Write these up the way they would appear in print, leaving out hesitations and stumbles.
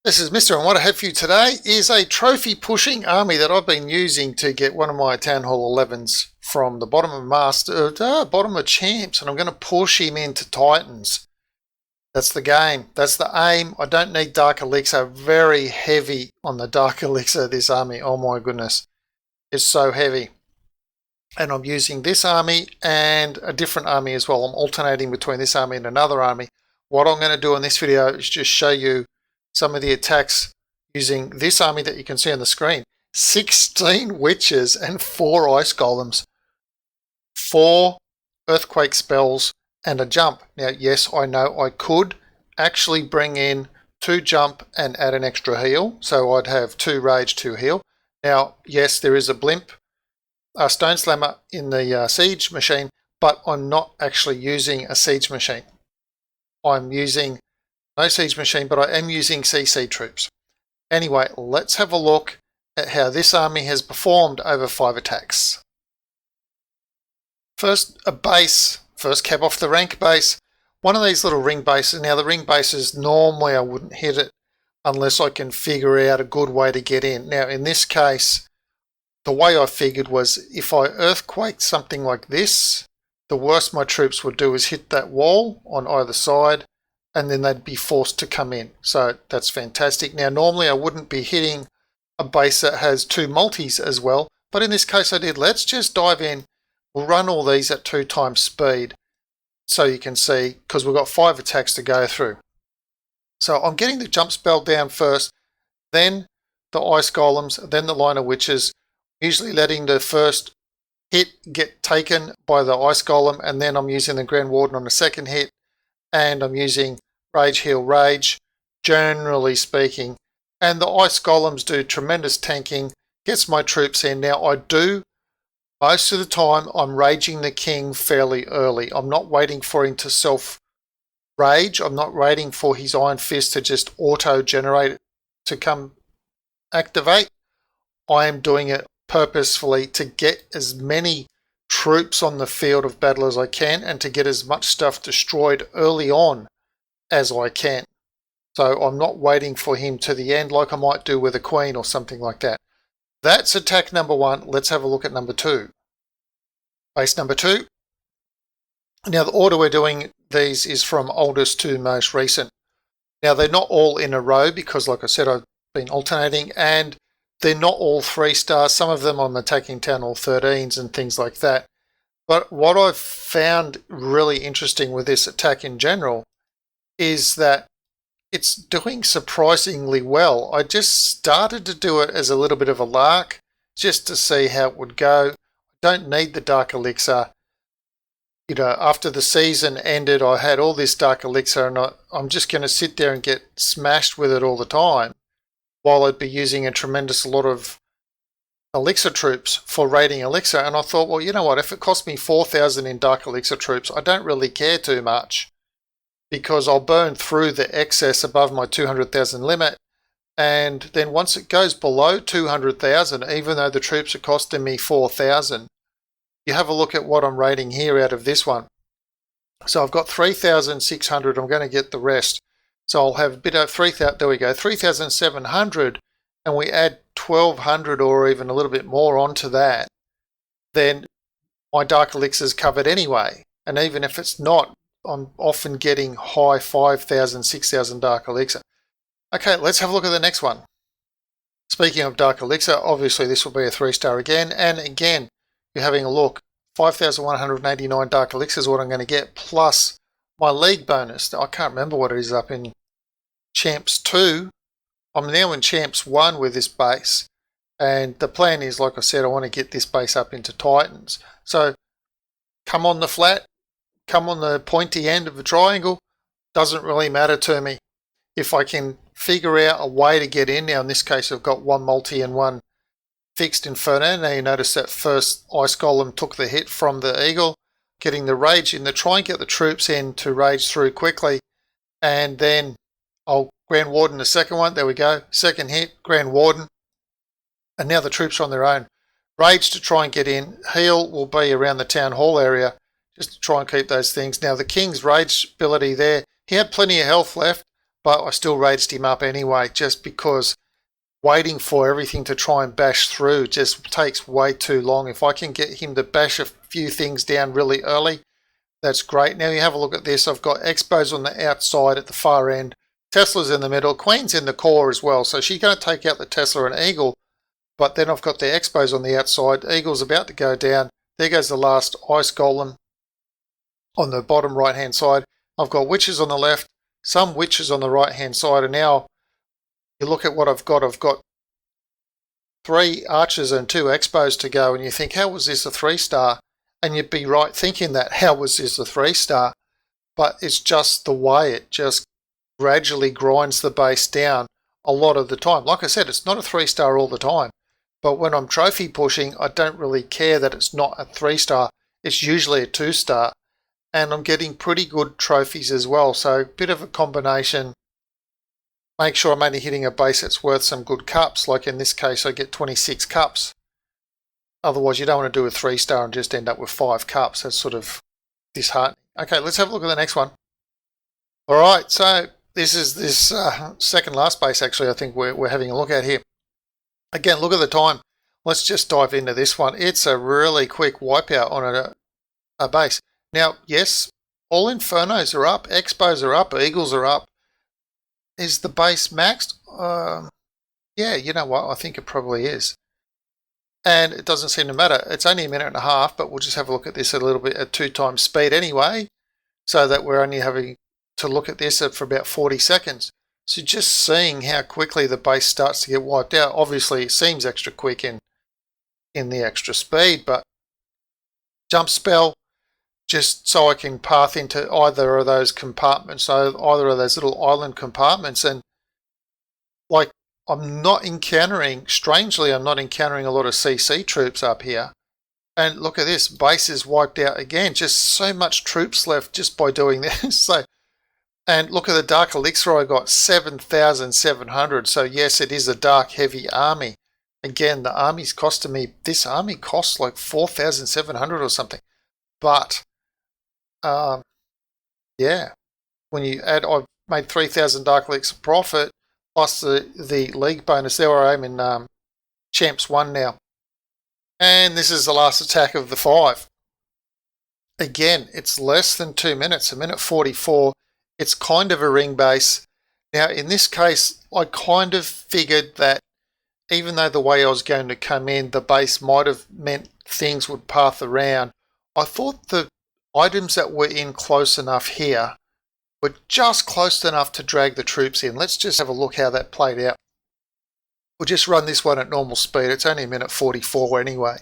This is Mr. and what I have for you today is a trophy pushing army that I've been using to get one of my Town Hall 11s from the bottom of bottom of Champs, and I'm going to push him into Titans. That's the game. That's the aim. I don't need Dark Elixir. Very heavy on the Dark Elixir, this army. Oh my goodness. It's so heavy. And I'm using this army and a different army as well. I'm alternating between this army and another army. What I'm going to do in this video is just show you some of the attacks using this army that you can see on the screen. 16 witches and 4 ice golems, 4 earthquake spells and a jump. Now yes, I know I could actually bring in 2 jump and add an extra heal, so I'd have 2 rage, 2 heal. Now yes, there is a blimp, a stone slammer in the siege machine, but I'm not actually using a siege machine. I'm using no siege machine, but I am using CC troops. Anyway, let's have a look at how this army has performed over 5 attacks. First, a base. First cap off the rank base. One of these little ring bases. Now, the ring bases, normally I wouldn't hit it unless I can figure out a good way to get in. Now, in this case, the way I figured was if I earthquaked something like this, the worst my troops would do is hit that wall on either side, and then they'd be forced to come in. So that's fantastic. Now, normally I wouldn't be hitting a base that has 2 multis as well, but in this case I did. Let's just dive in. We'll run all these at 2 times speed so you can see, because we've got 5 attacks to go through. So I'm getting the jump spell down first, then the ice golems, then the line of witches, usually letting the first hit get taken by the ice golem, and then I'm using the Grand Warden on the second hit, and I'm using rage, heal, rage, generally speaking. And the ice golems do tremendous tanking, gets my troops in. Now I do, most of the time, I'm raging the king fairly early. I'm not waiting for him to self-rage. I'm not waiting for his Iron Fist to just auto-generate to come activate. I am doing it purposefully to get as many troops on the field of battle as I can and to get as much stuff destroyed early on as I can. So I'm not waiting for him to the end like I might do with a queen or something like that. That's attack number 1. Let's have a look at number 2. Base number 2. Now the order we're doing these is from oldest to most recent. Now they're not all in a row because, like I said, I've been alternating, and they're not all 3 stars. Some of them I'm attacking Town Hall 13s and things like that. But what I've found really interesting with this attack in general is that it's doing surprisingly well. I just started to do it as a little bit of a lark just to see how it would go. I don't need the Dark Elixir. You know, after the season ended, I had all this Dark Elixir, and I'm just going to sit there and get smashed with it all the time, while I'd be using a tremendous lot of elixir troops for raiding elixir. And I thought, well, you know what, if it cost me 4,000 in Dark Elixir troops, I don't really care too much, because I'll burn through the excess above my 200,000 limit, and then once it goes below 200,000, even though the troops are costing me 4,000, you have a look at what I'm raiding here out of this one. So I've got 3,600, I'm going to get the rest. So I'll have a bit of 3,000, there we go, 3,700, and we add 1,200 or even a little bit more onto that, then my Dark Elixir is covered anyway. And even if it's not, I'm often getting high 5,000, 6,000 Dark Elixir. Okay, let's have a look at the next one. Speaking of Dark Elixir, obviously this will be a 3-star again, and again, you're having a look. 5,189 Dark Elixir is what I'm going to get, plus my league bonus. I can't remember what it is up in Champs 2. I'm now in Champs 1 with this base, and the plan is, like I said, I want to get this base up into Titans. So come on the flat, come on the pointy end of the triangle, doesn't really matter to me. If I can figure out a way to get in, now in this case I've got 1 multi and 1 fixed Inferno. Now you notice that first Ice Golem took the hit from the Eagle, getting the rage in to try and get the troops in to rage through quickly, and then I'll Grand Warden the second one. There we go, second hit, Grand Warden, and now the troops are on their own. Rage to try and get in. Heal will be around the Town Hall area just to try and keep those things. Now the King's rage ability there, he had plenty of health left, but I still raised him up anyway, just because waiting for everything to try and bash through just takes way too long. If I can get him to bash a few things down really early, that's great. Now you have a look at this. I've got Expos on the outside at the far end. Tesla's in the middle. Queen's in the core as well. So she's going to take out the Tesla and Eagle. But then I've got the Expos on the outside. Eagle's about to go down. There goes the last Ice Golem on the bottom right-hand side. I've got Witches on the left, some Witches on the right-hand side. And now you look at what I've got. I've got 3 Archers and 2 Expos to go. And you think, how was this a 3-star? And you'd be right thinking that, how was this a 3-star? But it's just the way it just gradually grinds the base down a lot of the time. Like I said, it's not a 3-star all the time. But when I'm trophy pushing, I don't really care that it's not a 3-star. It's usually a 2-star. And I'm getting pretty good trophies as well. So a bit of a combination. Make sure I'm only hitting a base that's worth some good cups. Like in this case, I get 26 cups. Otherwise, you don't want to do a 3-star and just end up with 5 cups. That's sort of disheartening. Okay, let's have a look at the next one. All right, so this is this second last base, actually, I think we're having a look at here. Again, look at the time. Let's just dive into this one. It's a really quick wipeout on a base. Now, yes, all Infernos are up, Expos are up, Eagles are up. Is the base maxed? Yeah, you know what? I think it probably is. And it doesn't seem to matter. It's only a minute and a half, but we'll just have a look at this a little bit at 2 times speed anyway, so that we're only having to look at this for about 40 seconds. So just seeing how quickly the base starts to get wiped out. Obviously, it seems extra quick in the extra speed, but jump spell, just so I can path into either of those compartments, so either of those little island compartments, and like, strangely, I'm not encountering a lot of CC troops up here. And look at this, base is wiped out again. Just so much troops left just by doing this. So, and look at the Dark Elixir I got, 7,700. So yes, it is a dark heavy army. Again, the army's costing me, this army costs like 4,700 or something. But, yeah, when you add, I've made 3,000 Dark Elixir profit, plus the league bonus. There I am in Champs 1 now. And this is the last attack of the 5. Again, it's less than 2 minutes, a minute 44. It's kind of a ring base. Now, in this case, I kind of figured that even though the way I was going to come in, the base might have meant things would path around, I thought the items that were in close enough here were just close enough to drag the troops in. Let's just have a look how that played out. We'll just run this one at normal speed. It's only a minute 44 anyway.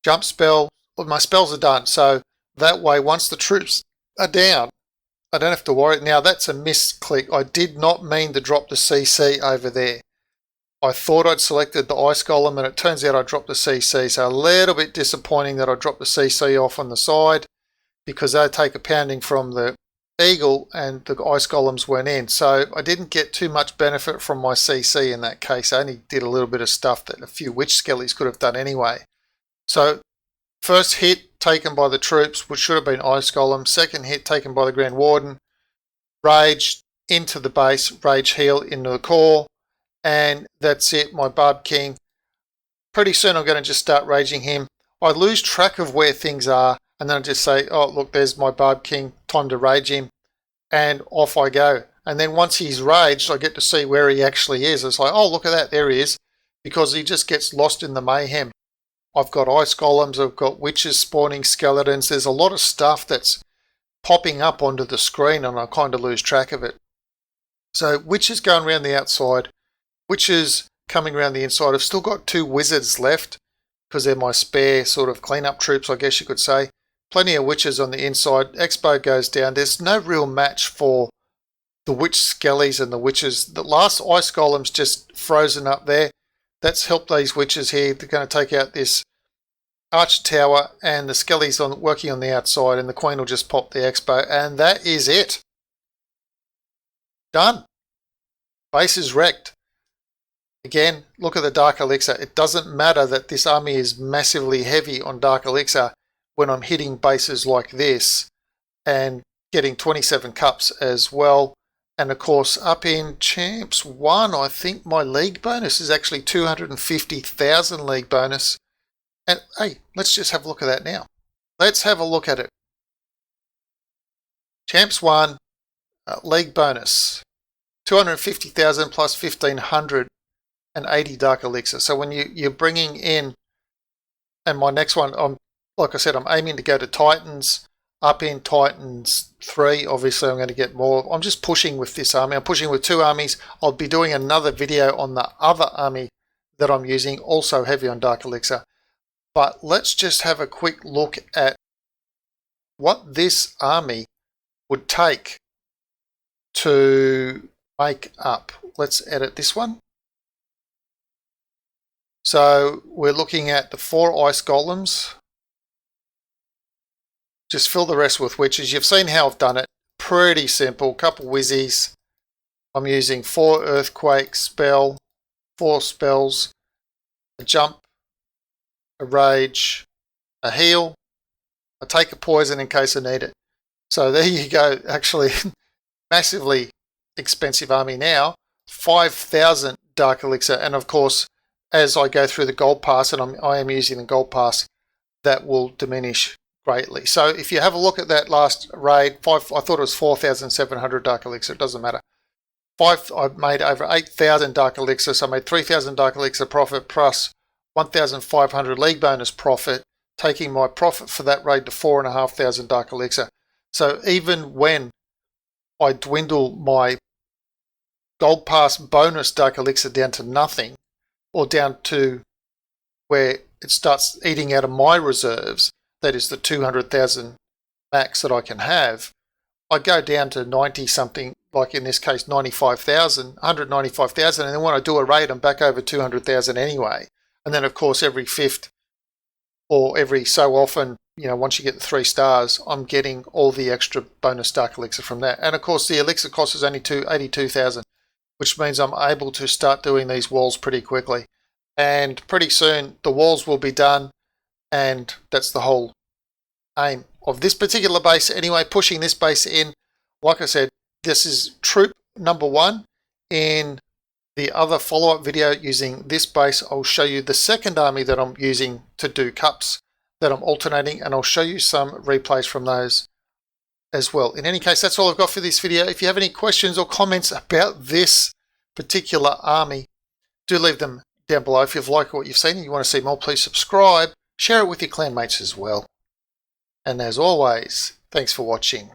Jump spell. Well, my spells are done. So that way, once the troops are down, I don't have to worry. Now, that's a misclick. I did not mean to drop the CC over there. I thought I'd selected the Ice Golem, and it turns out I dropped the CC. So a little bit disappointing that I dropped the CC off on the side, because they take a pounding from the Eagle and the Ice Golems went in. So I didn't get too much benefit from my CC in that case. I only did a little bit of stuff that a few Witch Skellies could have done anyway. So first hit taken by the troops, which should have been Ice Golem. Second hit taken by the Grand Warden. Rage into the base, Rage heal into the core. And that's it, my Barb King. Pretty soon I'm going to just start raging him. I lose track of where things are, and then I just say, oh, look, there's my Barb King, time to rage him, and off I go. And then once he's raged, I get to see where he actually is. It's like, oh, look at that, there he is, because he just gets lost in the mayhem. I've got Ice Golems, I've got Witches spawning skeletons. There's a lot of stuff that's popping up onto the screen, and I kind of lose track of it. So Witches going around the outside, Witches coming around the inside. I've still got 2 Wizards left, because they're my spare sort of cleanup troops, I guess you could say. Plenty of Witches on the inside. Expo goes down. There's no real match for the Witch Skellies and the Witches. The last Ice Golem's just frozen up there. That's helped these Witches here. They're going to take out this Arch Tower, and the Skellies working on the outside, and the Queen will just pop the Expo, and that is it. Done. Base is wrecked. Again, look at the Dark Elixir. It doesn't matter that this army is massively heavy on Dark Elixir when I'm hitting bases like this and getting 27 cups as well. And of course, up in Champs 1, I think my league bonus is actually 250,000 league bonus. And hey, let's just have a look at that now. Let's have a look at it. Champs 1, league bonus, 250,000 plus 1,580 dark elixir. So when you're bringing in, and my next one, like I said, I'm aiming to go to Titans. Up in Titans 3, obviously I'm going to get more. I'm just pushing with this army. I'm pushing with 2 armies. I'll be doing another video on the other army that I'm using, also heavy on dark elixir. But let's just have a quick look at what this army would take to make up. Let's edit this one. So we're looking at the 4 ice golems. Just fill the rest with witches. You've seen how I've done it. Pretty simple. Couple whizzies. I'm using 4 earthquake spell, 4 spells, a jump, a rage, a heal. I take a poison in case I need it. So there you go. Actually, massively expensive army now. 5,000 dark elixir. And of course, as I go through the gold pass, and I am using the gold pass, that will diminish greatly. So if you have a look at that last raid, I thought it was 4,700 dark elixir. It doesn't matter. I made over 8,000 dark elixir, so I made 3,000 dark elixir profit plus 1,500 league bonus profit, taking my profit for that raid to 4,500 dark elixir. So even when I dwindle my gold pass bonus dark elixir down to nothing, or down to where it starts eating out of my reserves, that is the 200,000 max that I can have, I go down to 90 something, like in this case 95,000, 195,000, and then when I do a raid I'm back over 200,000 anyway. And then of course every fifth or every so often, once you get the 3 stars, I'm getting all the extra bonus dark elixir from that. And of course the elixir cost is only 82,000, which means I'm able to start doing these walls pretty quickly. And pretty soon the walls will be done, and that's the whole aim of this particular base anyway, pushing this base in. Like I said, this is troop number 1. In the other follow-up video using this base, I'll show you the second army that I'm using to do cups that I'm alternating, and I'll show you some replays from those as well. In any case, that's all I've got for this video. If you have any questions or comments about this particular army, do leave them down below. If you've liked what you've seen and you want to see more, please subscribe. Share it with your clan mates as well. And as always, thanks for watching.